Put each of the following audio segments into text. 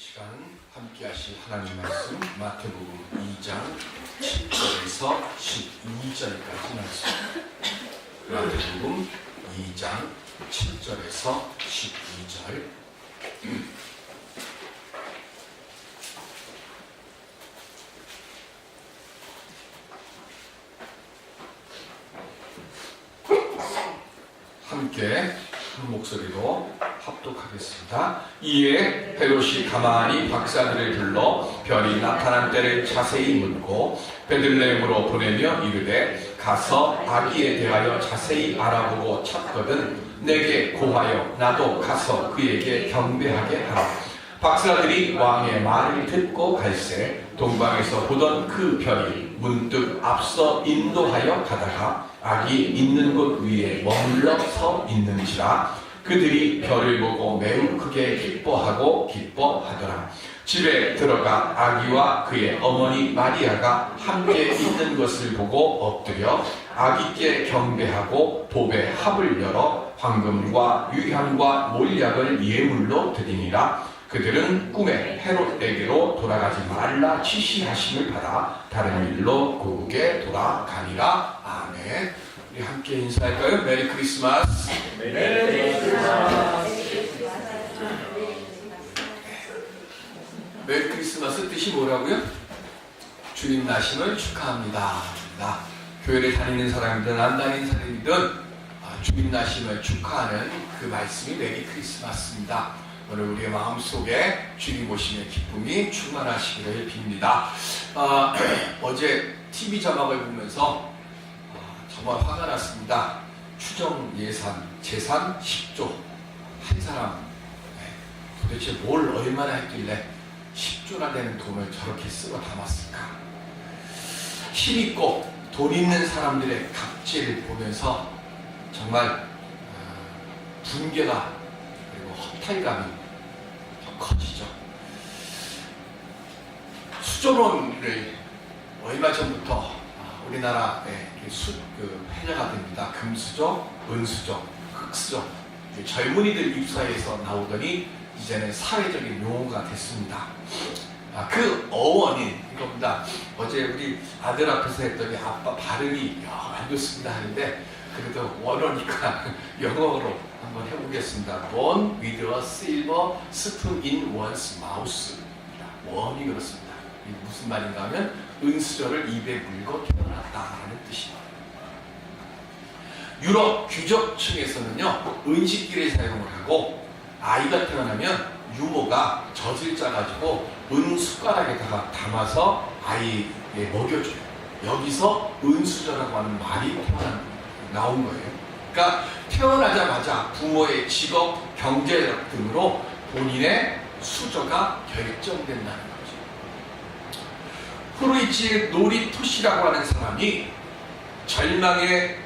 시간 함께 하실 하나님 말씀 마태복음 2장 7절에서 12절까지 말씀. 마태복음 2장 7절에서 12절. 함께 한 목소리로 합독하겠습니다. 이에 헤롯이 가만히 박사들을 불러 별이 나타난 때를 자세히 묻고 베들레헴으로 보내며 이르되 가서 아기에 대하여 자세히 알아보고 찾거든 내게 고하여 나도 가서 그에게 경배하게 하라. 박사들이 왕의 말을 듣고 갈새 동방에서 보던 그 별이 문득 앞서 인도하여 가다가 아기 있는 곳 위에 머물러 서 있는지라. 그들이 별을 보고 매우 크게 기뻐하더라. 집에 들어가 아기와 그의 어머니 마리아가 함께 있는 것을 보고 엎드려 아기께 경배하고 보배 합을 열어 황금과 유향과 몰약을 예물로 드리니라. 그들은 꿈에 헤롯에게로 돌아가지 말라 지시하심을 받아 다른 일로 고국에 돌아가니라. 아멘. 우리 함께 인사할까요? 메리 크리스마스. 메리 크리스마스 뜻이 뭐라고요? 주님 나심을 축하합니다. 교회를 다니는 사람이든 안 다니는 사람이든 주님 나심을 축하하는 그 말씀이 메리 크리스마스입니다. 오늘 우리의 마음속에 주님 오심의 기쁨이 충만하시기를 빕니다. 어제 TV 자막을 보면서 정말 화가 났습니다. 추정 예산, 재산 10조. 한 사람 도대체 뭘 얼마나 했길래 10조나 되는 돈을 저렇게 쓰고 담았을까? 힘있고 돈 있는 사람들의 갑질을 보면서 정말 분개가 그리고 허탈감이 더 커지죠. 수조론을 얼마 전부터 우리나라에 회자가 됩니다. 금수저, 은수저, 흑수저. 젊은이들 입사에서 나오더니 이제는 사회적인 용어가 됐습니다. 그 어원인 이겁니다. 어제 우리 아들 앞에서 했더니 아빠 발음이 안 좋습니다 하는데 그래도 원어니까 영어로 한번 해보겠습니다. Born with a silver spoon in one's mouth. 원이 그렇습니다. 이게 무슨 말인가 하면 은수저를 입에 물고 태어났다는 뜻입니다. 유럽 귀족층에서는요 은식기를 사용을 하고 아이가 태어나면 유모가 젖을 짜가지고 은숟가락에다가 담아서 아이에 먹여줘요. 여기서 은수저라고 하는 말이 나온 거예요. 그러니까 태어나자마자 부모의 직업, 경제력 등으로 본인의 수저가 결정된다는 거죠. 후르이치 노리토시라고 하는 사람이 절망의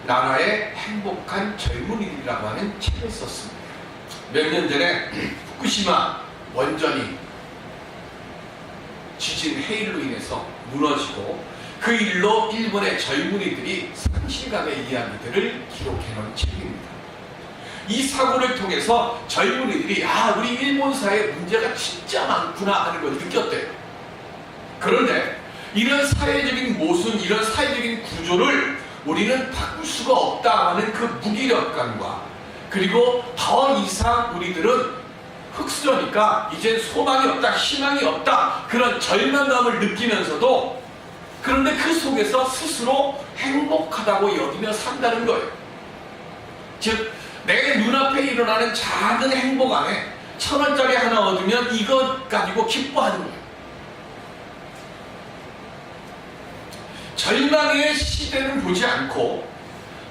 나라의 행복한 젊은이들이라고 하는 책을 썼습니다. 몇 년 전에 후쿠시마 원전이 지진 해일로 인해서 무너지고 그 일로 일본의 젊은이들이 상실감의 이야기들을 기록해놓은 책입니다. 이 사고를 통해서 젊은이들이 우리 일본 사회에 문제가 진짜 많구나 하는 걸 느꼈대요. 그런데 이런 사회적인 모순, 이런 사회적인 구조를 우리는 바꿀 수가 없다 하는 그 무기력감과 그리고 더 이상 우리들은 흑수저니까 이제 소망이 없다, 희망이 없다 그런 절망감을 느끼면서도 그런데 그 속에서 스스로 행복하다고 여기며 산다는 거예요. 즉 내 눈앞에 일어나는 작은 행복 안에 1,000원짜리 하나 얻으면 이것 가지고 기뻐하는 거예요. 절망의 시대는 보지 않고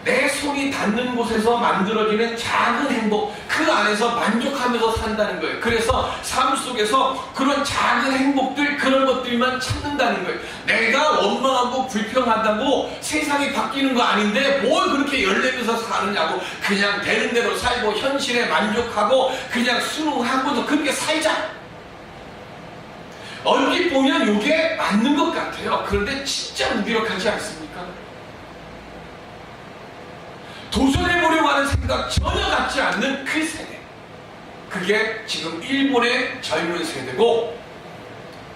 내 손이 닿는 곳에서 만들어지는 작은 행복, 그 안에서 만족하면서 산다는 거예요. 그래서 삶 속에서 그런 작은 행복들, 그런 것들만 찾는다는 거예요. 내가 원망하고 불평하다고 세상이 바뀌는 거 아닌데 뭘 그렇게 열내면서 사느냐고. 그냥 되는 대로 살고 현실에 만족하고 그냥 순응하고도 그렇게 살자. 얼핏 보면 이게 맞는 것 같아요. 그런데 진짜 무기력하지 않습니까? 도전해보려고 하는 생각 전혀 갖지 않는 그 세대. 그게 지금 일본의 젊은 세대고,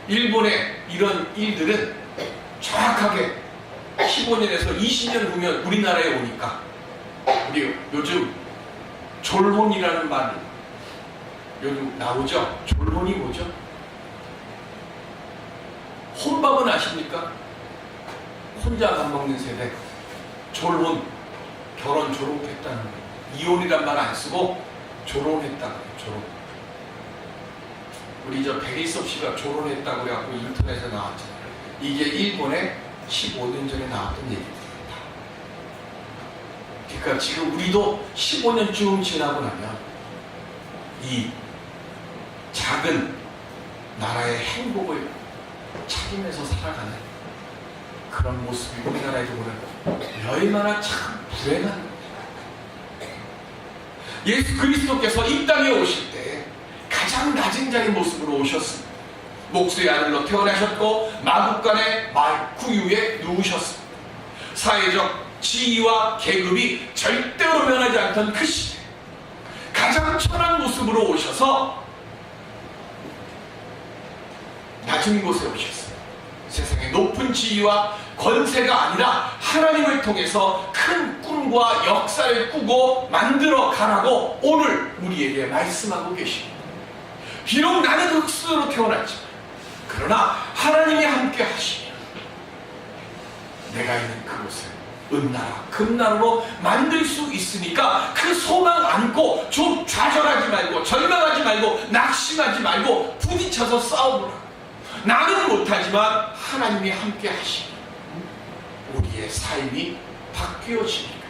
일본의 이런 일들은 정확하게 15년에서 20년 후면 우리나라에 오니까, 우리 요즘 졸혼이라는 말 요즘 나오죠? 졸혼이 뭐죠? 혼밥은 아십니까? 혼자 밥 먹는 세대. 졸혼, 결혼 졸업했다는 거예요. 이혼이란 말 안 쓰고 졸혼했다는 거예요. 졸혼. 우리 저 백일섭 씨가 졸혼했다고 해갖고 인터넷에 나왔잖아요. 이게 일본에 15년 전에 나왔던 얘기입니다. 그러니까 지금 우리도 15년쯤 지나고 나면 이 작은 나라의 행복을 찾으면서 살아가는 그런 모습이 우리나라에도 보면 얼마나 참 불행한 겁니다. 예수 그리스도께서 이 땅에 오실 때 가장 낮은 자의 모습으로 오셨습니다. 목수의 아들로 태어나셨고 마국간의 구유에 누우셨습니다. 사회적 지위와 계급이 절대로 변하지 않던 그 시대, 가장 천한 모습으로 오셔서 낮은 곳에 오셨습니다. 세상의 높은 지위와 권세가 아니라 하나님을 통해서 큰 꿈과 역사를 꾸고 만들어 가라고 오늘 우리에게 말씀하고 계십니다. 비록 나는 흙수로 태어났지만 그러나 하나님이 함께 하시면 내가 있는 그곳을 은나라 금나라로 만들 수 있으니까 그 소망 안고 좀 좌절하지 말고 절망하지 말고 낙심하지 말고 부딪혀서 싸워보라. 나는 못하지만 하나님이 함께 하시면 우리의 삶이 바뀌어지니까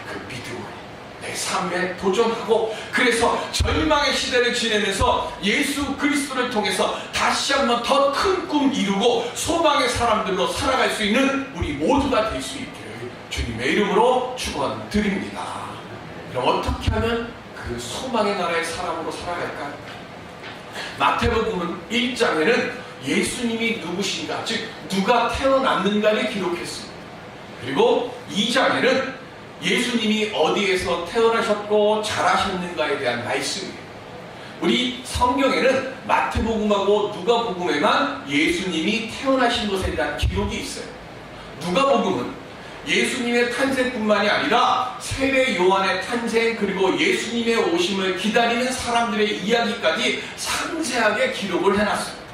그 믿음으로 내 삶에 도전하고, 그래서 절망의 시대를 지내면서 예수 그리스도를 통해서 다시 한번 더 큰 꿈 이루고 소망의 사람들로 살아갈 수 있는 우리 모두가 될 수 있기를 주님의 이름으로 축원드립니다. 그럼 어떻게 하면 그 소망의 나라의 사람으로 살아갈까? 마태복음 1장에는 예수님이 누구신가, 즉 누가 태어났는가를 기록했습니다. 그리고 2장에는 예수님이 어디에서 태어나셨고 자라셨는가에 대한 말씀이에요. 우리 성경에는 마태복음하고 누가복음에만 예수님이 태어나신 것에 대한 기록이 있어요. 누가복음은 예수님의 탄생뿐만이 아니라 세례 요한의 탄생, 그리고 예수님의 오심을 기다리는 사람들의 이야기까지 상세하게 기록을 해놨습니다.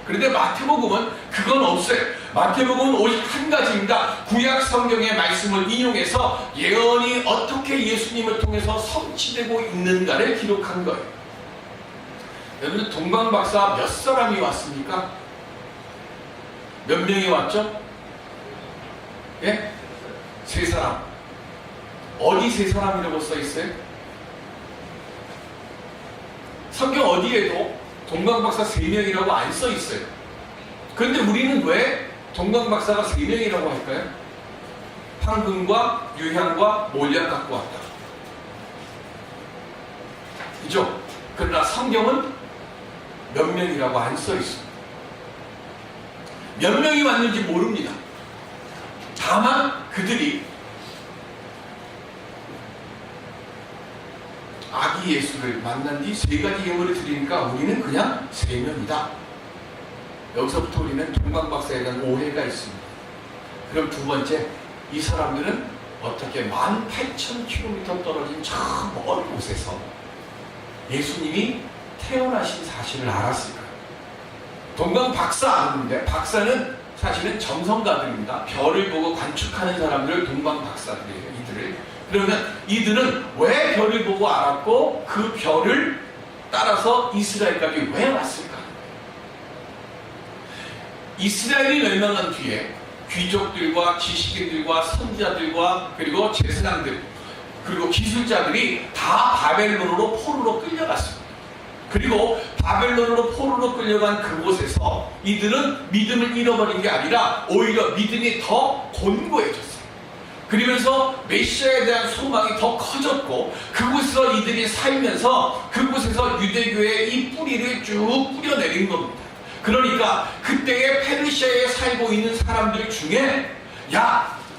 그런데 마태복음은 그건 없어요. 마태복음은 오직 한 가지입니다. 구약 성경의 말씀을 인용해서 예언이 어떻게 예수님을 통해서 성취되고 있는가를 기록한 거예요. 여러분, 동방박사 몇 사람이 왔습니까? 몇 명이 왔죠? 예? 3사람. 어디 3사람이라고 써있어요? 성경 어디에도 동방박사 3명이라고 안 써있어요. 그런데 우리는 왜 동방박사가 3명이라고 할까요? 황금과 유향과 몰약 갖고 왔다. 그죠? 그러나 성경은 몇 명이라고 안 써있습니다. 몇 명이 왔는지 모릅니다. 다만 그들이 아기 예수를 만난 뒤 3가지 예물을 드리니까 우리는 그냥 3명이다. 여기서부터 우리는 동방박사에 대한 오해가 있습니다. 그럼 두 번째, 이 사람들은 어떻게 18,000km 떨어진 저 먼 곳에서 예수님이 태어나신 사실을 알았을까요? 동방박사 아는데, 박사는 사실은 점성가들입니다. 별을 보고 관측하는 사람들을 동방박사들이에요. 이들을. 그러면 이들은 왜 별을 보고 알았고 그 별을 따라서 이스라엘까지 왜 왔을까? 이스라엘이 멸망한 뒤에 귀족들과 지식인들과 선지자들과 그리고 제사장들 그리고 기술자들이 다 바벨론으로 포로로 끌려갔습니다. 그리고 바벨론으로 포로로 끌려간 그곳에서 이들은 믿음을 잃어버린 게 아니라 오히려 믿음이 더 곤고해졌어요. 그러면서 메시아에 대한 소망이 더 커졌고, 그곳에서 이들이 살면서 그곳에서 유대교의 이 뿌리를 쭉 뿌려내린 겁니다. 그러니까 그때의 페르시아에 살고 있는 사람들 중에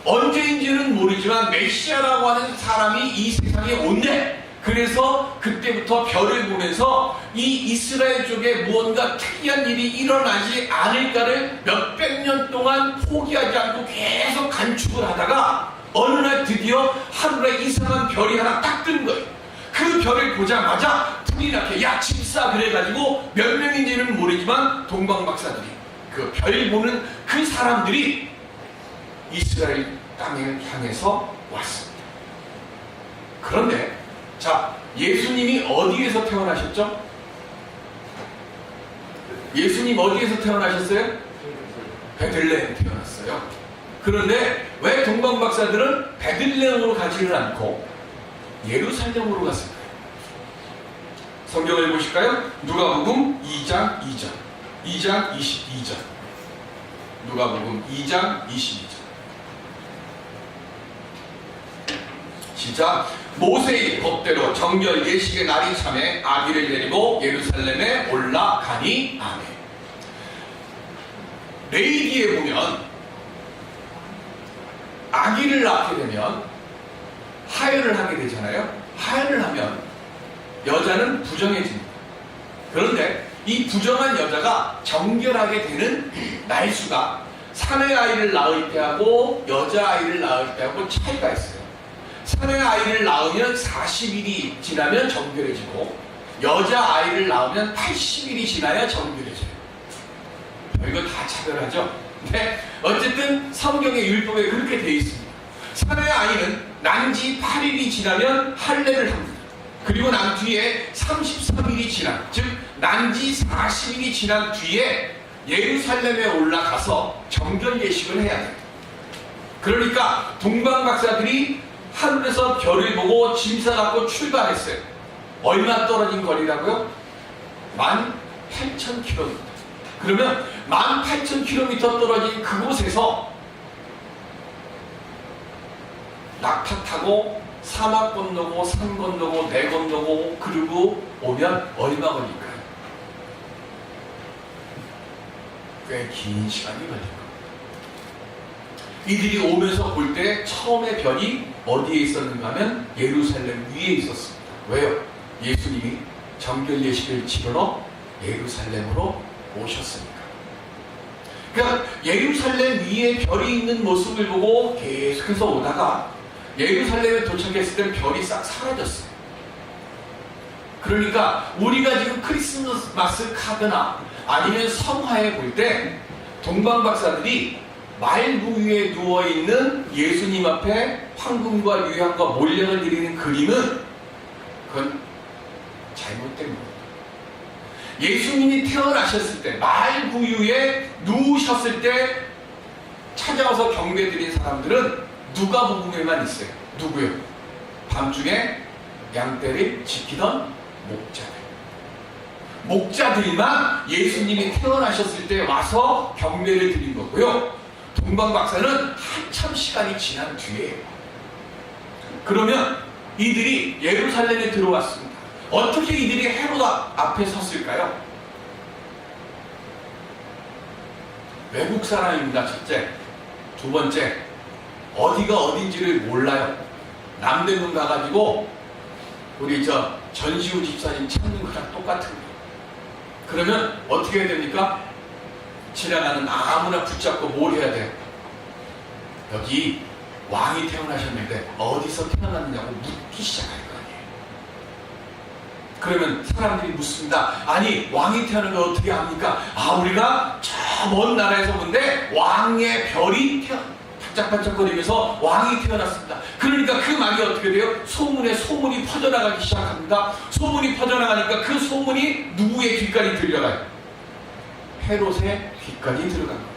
언제인지는 모르지만 메시아라고 하는 사람이 이 세상에 온대. 그래서 그때부터 별을 보면서 이 이스라엘 쪽에 무언가 특이한 일이 일어나지 않을까를 몇백 년 동안 포기하지 않고 계속 간축을 하다가 어느 날 드디어 하늘에 이상한 별이 하나 딱 뜬 거예요. 그 별을 보자마자 불이 나게 야 집사 그래가지고 몇 명인지는 모르지만 동방박사들이 그 별 보는 그 사람들이 이스라엘 땅을 향해서 왔습니다. 그런데 자, 예수님이 어디에서 태어나셨죠? 예수님 어디에서 태어나셨어요? 베들레헴 태어났어요. 그런데 왜 동방박사들은 베들레헴으로 가지를 않고 예루살렘으로 갔을까요? 성경을 보실까요? 누가복음 2장 22절. 누가복음 2장 22절. 시작. 모세의 법대로 정결 예식의 날이 참에 아기를 데리고 예루살렘에 올라가니. 아멘. 레위기에 보면 아기를 낳게 되면 하혈을 하게 되잖아요. 하혈을 하면 여자는 부정해집니다. 그런데 이 부정한 여자가 정결하게 되는 날수가 사내 아이를 낳을 때하고 여자 아이를 낳을 때하고 차이가 있어요. 사내 아이를 낳으면 40일이 지나면 정결해지고 여자 아이를 낳으면 80일이 지나야 정결해져요. 이거 다 차별하죠. 근데 어쨌든 성경의 율법에 그렇게 되어 있습니다. 사내 아이는 난지 8일이 지나면 할례를 합니다. 그리고 난 뒤에 33일이 지난, 즉 난지 40일이 지난 뒤에 예루살렘에 올라가서 정결 예식을 해야 돼요. 그러니까 동방박사들이 하늘에서 별을 보고 짐 싸갖고 출발했어요. 얼마 떨어진 거리라고요? 18,000km. 그러면 18,000km 떨어진 그곳에서 낙타 타고 사막 건너고 산 건너고 내 건너고 그리고 오면 얼마 걸릴까요? 꽤 긴 시간이 걸릴 겁니다. 이들이 오면서 볼 때 처음에 별이 어디에 있었는가 하면 예루살렘 위에 있었습니다. 왜요? 예수님이 정결 예식을 치르러 예루살렘으로 오셨으니까. 그러니까 예루살렘 위에 별이 있는 모습을 보고 계속해서 오다가 예루살렘에 도착했을 때 별이 싹 사라졌어요. 그러니까 우리가 지금 크리스마스 카드나 아니면 성화에 볼 때 동방박사들이 말구 위에 누워있는 예수님 앞에 황금과 유향과 몰량을 드리는 그림은 그건 잘못된 겁니다. 예수님이 태어나셨을 때 말구 위에 누우셨을 때 찾아와서 경배드린 사람들은 누가복음에만 있어요. 누구요? 밤중에 양떼를 지키던 목자들. 목자들만 예수님이 태어나셨을 때 와서 경배를 드린 거고요. 동방박사는 한참 시간이 지난 뒤에. 그러면 이들이 예루살렘에 들어왔습니다. 어떻게 이들이 헤롯 앞에 섰을까요? 외국 사람입니다. 첫째. 두 번째, 어디가 어딘지를 몰라요. 남대문 가가지고 우리 전시우 집사님 찾는 거랑 똑같은 거예요. 그러면 어떻게 해야 됩니까? 지나가는 아무나 붙잡고 뭘 해야 돼요? 여기 왕이 태어나셨는데 어디서 태어났느냐고 묻기 시작할 거 아니에요. 그러면 사람들이 묻습니다. 아니 왕이 태어난 걸 어떻게 압니까? 아 우리가 저 먼 나라에서 본데 왕의 별이 반짝반짝거리면서 왕이 태어났습니다. 그러니까 그 말이 어떻게 돼요? 소문이 퍼져나가기 시작합니다. 소문이 퍼져나가니까 그 소문이 누구의 귓가에 들려가요? 헤롯의 귓가에 들어갑니다.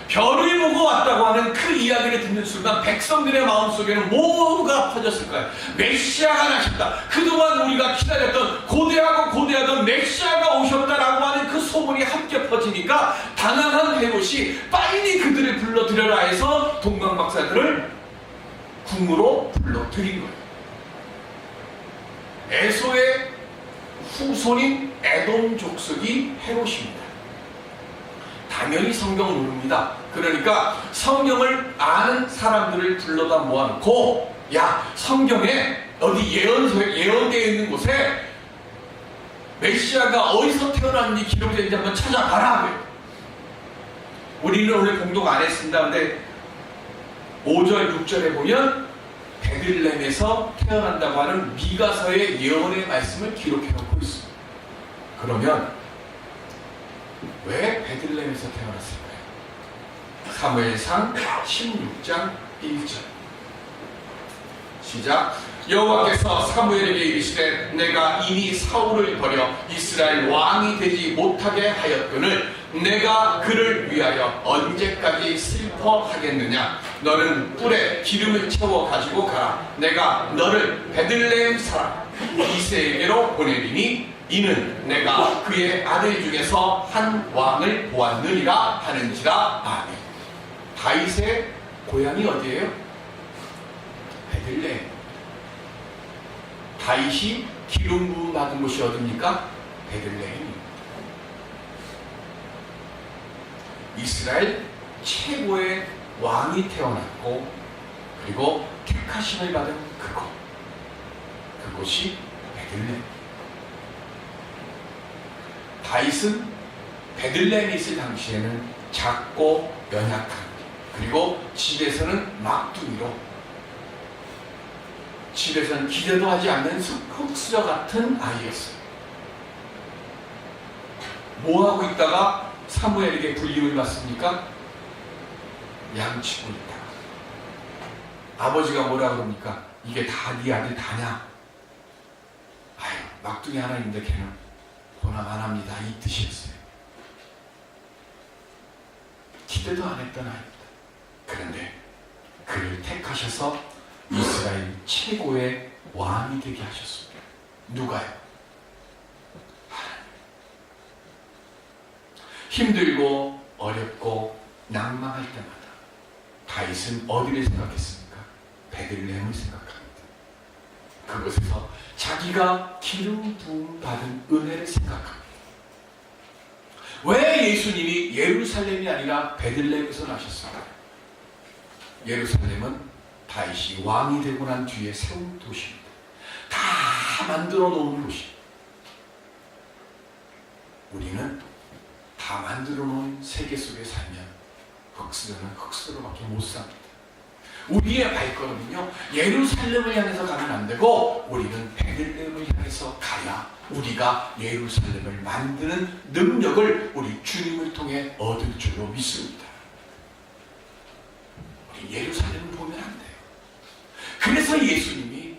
별을 보고 왔다고 하는 그 이야기를 듣는 순간 백성들의 마음속에는 뭐가 퍼졌을까요? 메시아가 나셨다. 그동안 우리가 기다렸던 고대하던 메시아가 오셨다라고 하는 그 소문이 함께 퍼지니까 당황한 헤롯이 빨리 그들을 불러들여라 해서 동방박사들을 궁으로 불러들인 거예요. 에서의 후손인 에돔 족속이 헤롯입니다. 당연히 성경을 모릅니다. 그러니까 성경을 아는 사람들을 불러다 모아놓고 야, 성경에 어디 예언되어 있는 곳에 메시아가 어디서 태어났는지 기록되어 있는지 한번 찾아봐라. 우리는 오늘 공동 안 했습니다. 근데 5절, 6절에 보면 베들레헴에서 태어난다고 하는 미가서의 예언의 말씀을 기록해 놓고 있습니다. 그러면 왜 베들레헴에서 태어났을까요? 사무엘상 16장 1절 시작. 여호와께서 사무엘에게 이르시되 내가 이미 사울을 버려 이스라엘 왕이 되지 못하게 하였거늘 내가 그를 위하여 언제까지 슬퍼하겠느냐. 너는 뿔에 기름을 채워 가지고 가라. 내가 너를 베들레헴 사람 이새에게로 보내리니 이는 내가 그의 아들 중에서 한 왕을 보았느니라 하는지라. 아멘. 다윗의 고향이 어디예요? 베들레헴. 다윗이 기름 부음 받은 곳이 어디입니까? 베들레헴입니다. 이스라엘 최고의 왕이 태어났고 그리고 택하심을 받은 그곳이 베들레헴. 다윗은 베들레헴에 있을 당시에는 작고 연약한, 그리고 집에서는 막둥이로, 집에서는 기대도 하지 않는 흙수저 같은 아이였어요. 뭐하고 있다가 사무엘에게 불림을 받습니까? 양치고 있다가. 아버지가 뭐라 그럽니까? 이게 다 네 아들 다냐? 아유, 막둥이 하나 있는데 걔는 보나마납니다. 이 뜻이었어요. 기대도 안 했던 아이입니다. 그런데 그를 택하셔서 이스라엘 최고의 왕이 되게 하셨습니다. 누가요? 하나님. 힘들고 어렵고 낭망할 때마다 다윗은 어디를 생각했습니까? 베들레헴을 생각합니다. 그곳에서 자기가 기름 부음 받은 은혜를 생각합니다. 왜 예수님이 예루살렘이 아니라 베들레헴에서 나셨을까요? 예루살렘은 다윗이 왕이 되고 난 뒤에 세운 도시입니다. 다 만들어 놓은 도시. 우리는 다 만들어 놓은 세계 속에 살면 흙수저는 흙수저로밖에 못 삽니다. 우리의 발걸음은요, 예루살렘을 향해서 가면 안 되고 우리는 베들레헴을 향해서 가야 우리가 예루살렘을 만드는 능력을 우리 주님을 통해 얻을 줄로 믿습니다. 우리 예루살렘을 보면 안 돼요. 그래서 예수님이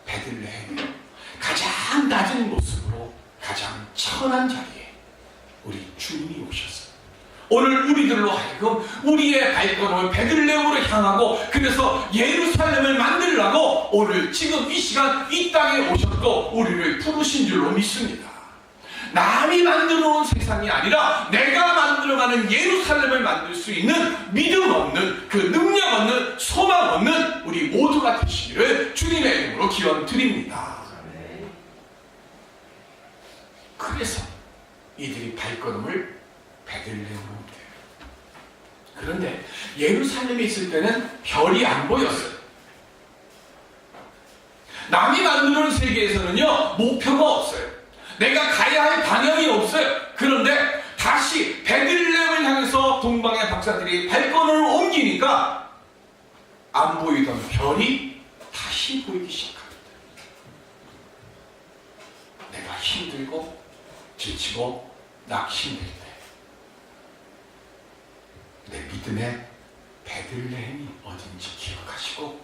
베들레헴에 가장 낮은 모습으로 가장 천한 자리에 우리 주님이 오셨어요. 오늘 우리들로 하여금 우리의 발걸음을 베들레헴으로 향하고, 그래서 예루살렘을 만들려고 오늘 지금 이 시간 이 땅에 오셨고 우리를 부르신 줄로 믿습니다. 남이 만들어 놓은 세상이 아니라 내가 만들어가는 예루살렘을 만들 수 있는 믿음 없는, 그 능력 없는, 소망 없는 우리 모두가 되시기를 주님의 이름으로 기원 드립니다. 그래서 이들이 발걸음을 베들레헴으로 옮겨요. 그런데 예루살렘에 있을 때는 별이 안 보였어요. 남이 만드는 세계에서는요, 목표가 없어요. 내가 가야 할 방향이 없어요. 그런데 다시 베들레헴을 향해서 동방의 박사들이 발걸음을 옮기니까 안 보이던 별이 다시 보이기 시작합니다. 내가 힘들고 지치고 낙심될 때 내 믿음의 베들레헴이 어딘지 기억하시고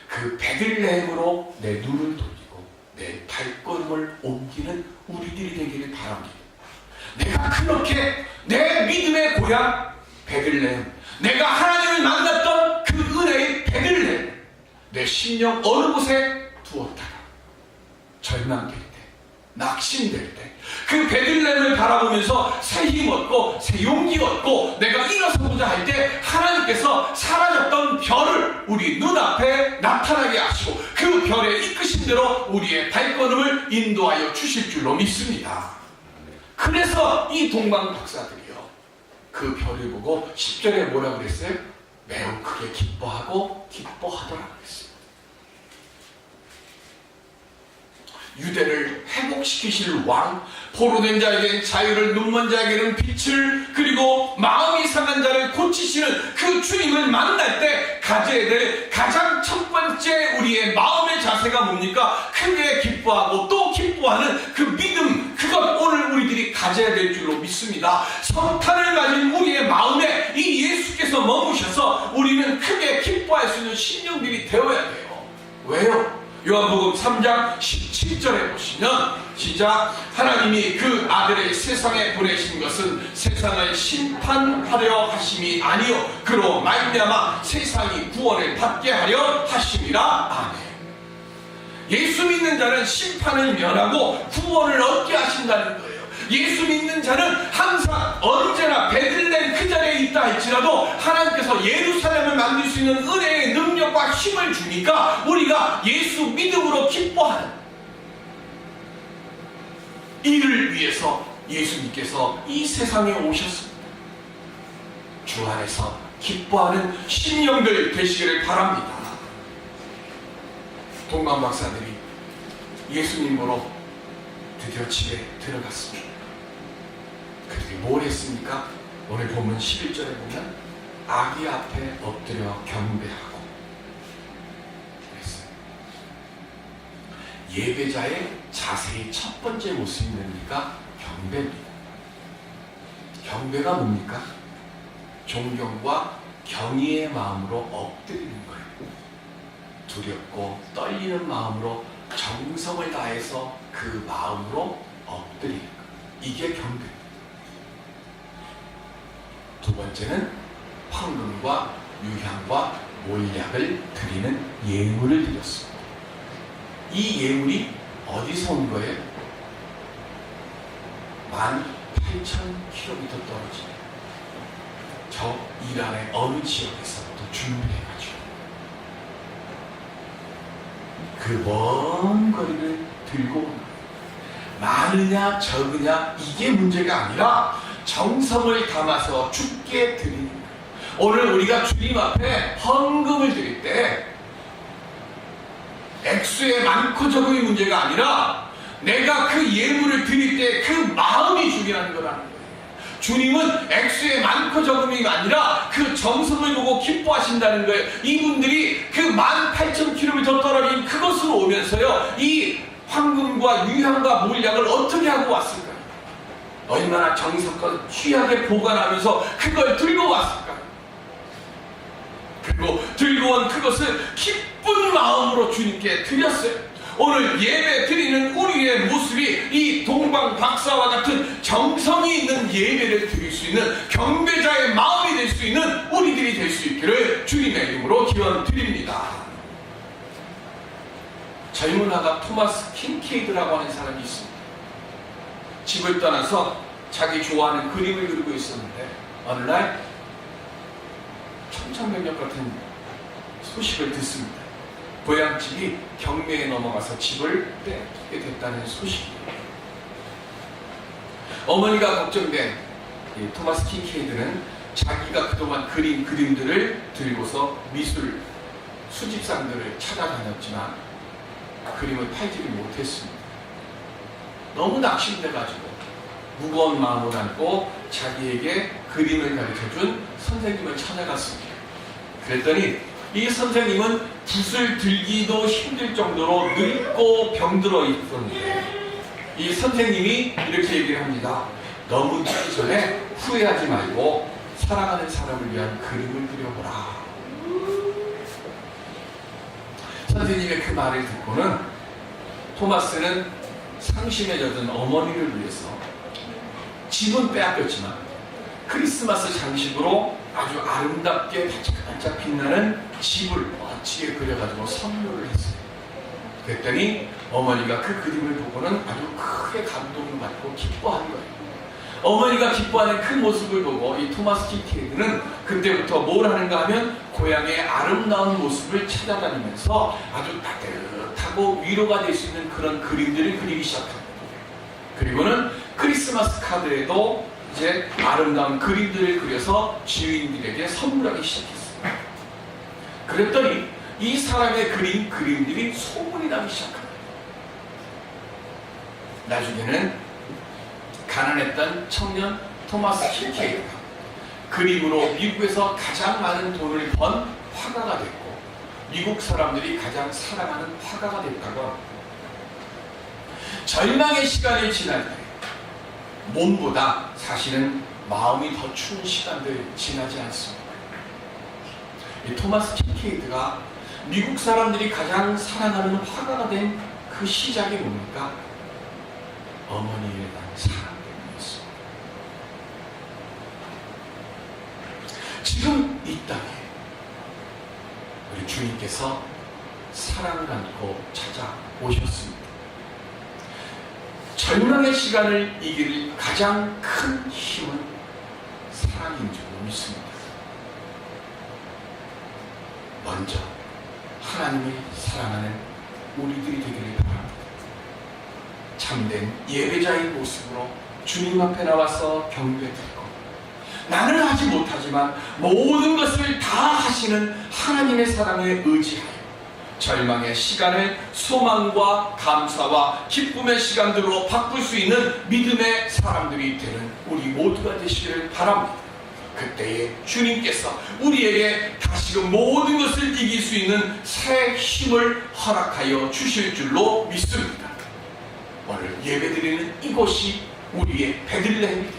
그 베들레헴으로 내 눈을 돌리고 내 발걸음을 옮기는 우리들이 되기를 바랍니다. 내가 그렇게 내 믿음의 고향 베들레헴, 내가 하나님을 만났던 그 은혜의 베들레헴, 내 심령 어느 곳에 두었다가 절망될 때, 낙심될 때, 그 베들레헴을 바라보면서 새 힘 얻고 새 용기 얻고 내가 일어서고자 할 때 하나님께서 사라졌던 별을 우리 눈앞에 나타나게 하시고 그 별의 이끄신 대로 우리의 발걸음을 인도하여 주실 줄로 믿습니다. 그래서 이 동방 박사들이요, 그 별을 보고 10절에 뭐라고 그랬어요? 매우 크게 기뻐하고 기뻐하더라고 그랬어요. 유대를 회복시키실 왕, 포로된 자에게는 자유를, 눈먼 자에게는 빛을, 그리고 마음이 상한 자를 고치시는 그 주님을 만날 때 가져야 될 가장 첫 번째 우리의 마음의 자세가 뭡니까? 크게 기뻐하고 또 기뻐하는 그 믿음, 그것 오늘 우리들이 가져야 될 줄로 믿습니다. 성탄을 가진 우리의 마음에 이 예수께서 머무셔서 우리는 크게 기뻐할 수 있는 심령들이 되어야 돼요. 왜요? 요한복음 3장 17절에 보시면 시작, 하나님이 그 아들을 세상에 보내신 것은 세상을 심판하려 하심이 아니요 그로 말미암아 세상이 구원을 받게 하려 하심이라. 아멘. 예수 믿는 자는 심판을 면하고 구원을 얻게 하신다는 거예요. 예수 믿는 자는 항상 언제나 베들레헴 그 자리에 있다 할지라도 하나님께서 예루살렘을 만들 수 있는 은혜의 능력과 힘을 주니까 우리가 예수 믿음으로 기뻐하는, 이를 위해서 예수님께서 이 세상에 오셨습니다. 주 안에서 기뻐하는 심령들 되시기를 바랍니다. 동방 박사들이 예수님으로 드디어 집에 들어갔습니다. 그들이 뭘 했습니까? 오늘 본문 11절에 보면 아기 앞에 엎드려 경배하고 그랬어요. 예배자의 자세의 첫 번째 모습이 뭡니까? 경배입니다. 경배가 뭡니까? 존경과 경의의 마음으로 엎드리는 거예요. 두렵고 떨리는 마음으로 정성을 다해서 그 마음으로 엎드리는 것, 이게 경배입니다. 두 번째는 황금과 유향과 몰약을 드리는 예물을 드렸습니다. 이 예물이 어디서 온 거예요? 18,000km 떨어진 저 이란의 어느 지역에서부터 준비해가지고 그 먼 거리를 들고 온 거예요. 많으냐 적으냐 이게 문제가 아니라 정성을 담아서 주께 드리는 거예요. 오늘 우리가 주님 앞에 헌금을 드릴 때 액수의 많고 적음이 문제가 아니라 내가 그 예물을 드릴 때 그 마음이 중요한 거라는 거예요. 주님은 액수의 많고 적음이 아니라 그 정성을 보고 기뻐하신다는 거예요. 이분들이 그 18,000km 떨어진 그것으로 오면서요, 이 황금과 유향과 몰약을 어떻게 하고 왔을까요? 얼마나 정성껏 귀하게 보관하면서 그걸 들고 왔을까요? 그리고 들고 온 그것을 기쁜 마음으로 주님께 드렸어요. 오늘 예배 드리는 우리의 모습이 이 동방 박사와 같은 정성이 있는 예배를 드릴 수 있는 경배자의 마음이 될 수 있는 우리들이 될 수 있기를 주님의 이름으로 기원드립니다. 젊은 아가 토마스 킹케이드라고 하는 사람이 있습니다. 집을 떠나서 자기 좋아하는 그림을 그리고 있었는데 어느 날 천천백력 같은 소식을 듣습니다. 고향집이 경매에 넘어가서 집을 빼앗게 됐다는 소식이에요. 어머니가 걱정된 토마스 킹케이드는 자기가 그동안 그린 그림들을 들고서 미술 수집상들을 찾아다녔지만 그림을 팔지를 못했습니다. 너무 낙심돼가지고 무거운 마음을 안고 자기에게 그림을 가르쳐준 선생님을 찾아갔습니다. 그랬더니 이 선생님은 붓을 들기도 힘들 정도로 늙고 병들어 있었는데 이 선생님이 이렇게 얘기를 합니다. 너무 늦기 전에 후회하지 말고 사랑하는 사람을 위한 그림을 그려보라. 선생님의 그 말을 듣고는 토마스는 상심에 젖은 어머니를 위해서 집은 빼앗겼지만 크리스마스 장식으로 아주 아름답게 반짝반짝 빛나는 집을 멋지게 그려가지고 선물을 했어요. 그랬더니 어머니가 그 그림을 보고는 아주 크게 감동을 받고 기뻐한 거예요. 어머니가 기뻐하는 그 모습을 보고 이 토마스 킹케이드는 그때부터 뭘 하는가 하면 고향의 아름다운 모습을 찾아다니면서 아주 따뜻하고 위로가 될 수 있는 그런 그림들을 그리기 시작합니다. 그리고는 크리스마스 카드에도 이제 아름다운 그림들을 그려서 지인들에게 선물하기 시작했어요. 그랬더니 이 사람의 그린 그림들이 소문이 나기 시작합니다. 나중에는 가난했던 청년 토마스 킨케이드가 그림으로 미국에서 가장 많은 돈을 번 화가가 됐고 미국 사람들이 가장 사랑하는 화가가 됐다고 합니다. 절망의 시간이 지날 때 몸보다 사실은 마음이 더 추운 시간들 지나지 않습니다. 이 토마스 킨케이드가 미국 사람들이 가장 사랑하는 화가가 된 그 시작이 뭡니까? 어머니에 대한 사랑 때문이었습니다. 지금 이 땅에 우리 주님께서 사랑을 안고 찾아오셨습니다. 절망의 시간을 이길 가장 큰 힘은 사랑인 줄 믿습니다. 먼저 하나님이 사랑하는 우리들이 되기를 바랍니다. 참된 예배자의 모습으로 주님 앞에 나와서 경배드리고 나는 하지 못하지만 모든 것을 다 하시는 하나님의 사랑에 의지하여 절망의 시간을 소망과 감사와 기쁨의 시간들로 바꿀 수 있는 믿음의 사람들이 되는 우리 모두가 되시기를 바랍니다. 그때에 주님께서 우리에게 다시금 모든 것을 이길 수 있는 새 힘을 허락하여 주실 줄로 믿습니다. 오늘 예배드리는 이곳이 우리의 베들레헴이 됩니다.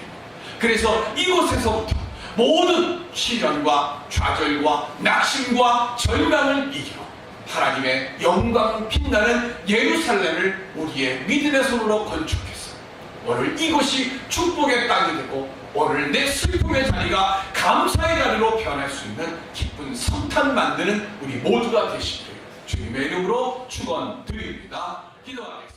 그래서 이곳에서부터 모든 시련과 좌절과 낙심과 절망을 이기고 하나님의 영광 빛나는 예루살렘을 우리의 믿음의 손으로 건축해서 오늘 이곳이 축복의 땅이 되고 오늘 내 슬픔의 자리가 감사의 자리로 변할 수 있는 기쁜 성탄 만드는 우리 모두가 되시기를 주님의 이름으로 축원드립니다. 기도하겠습니다.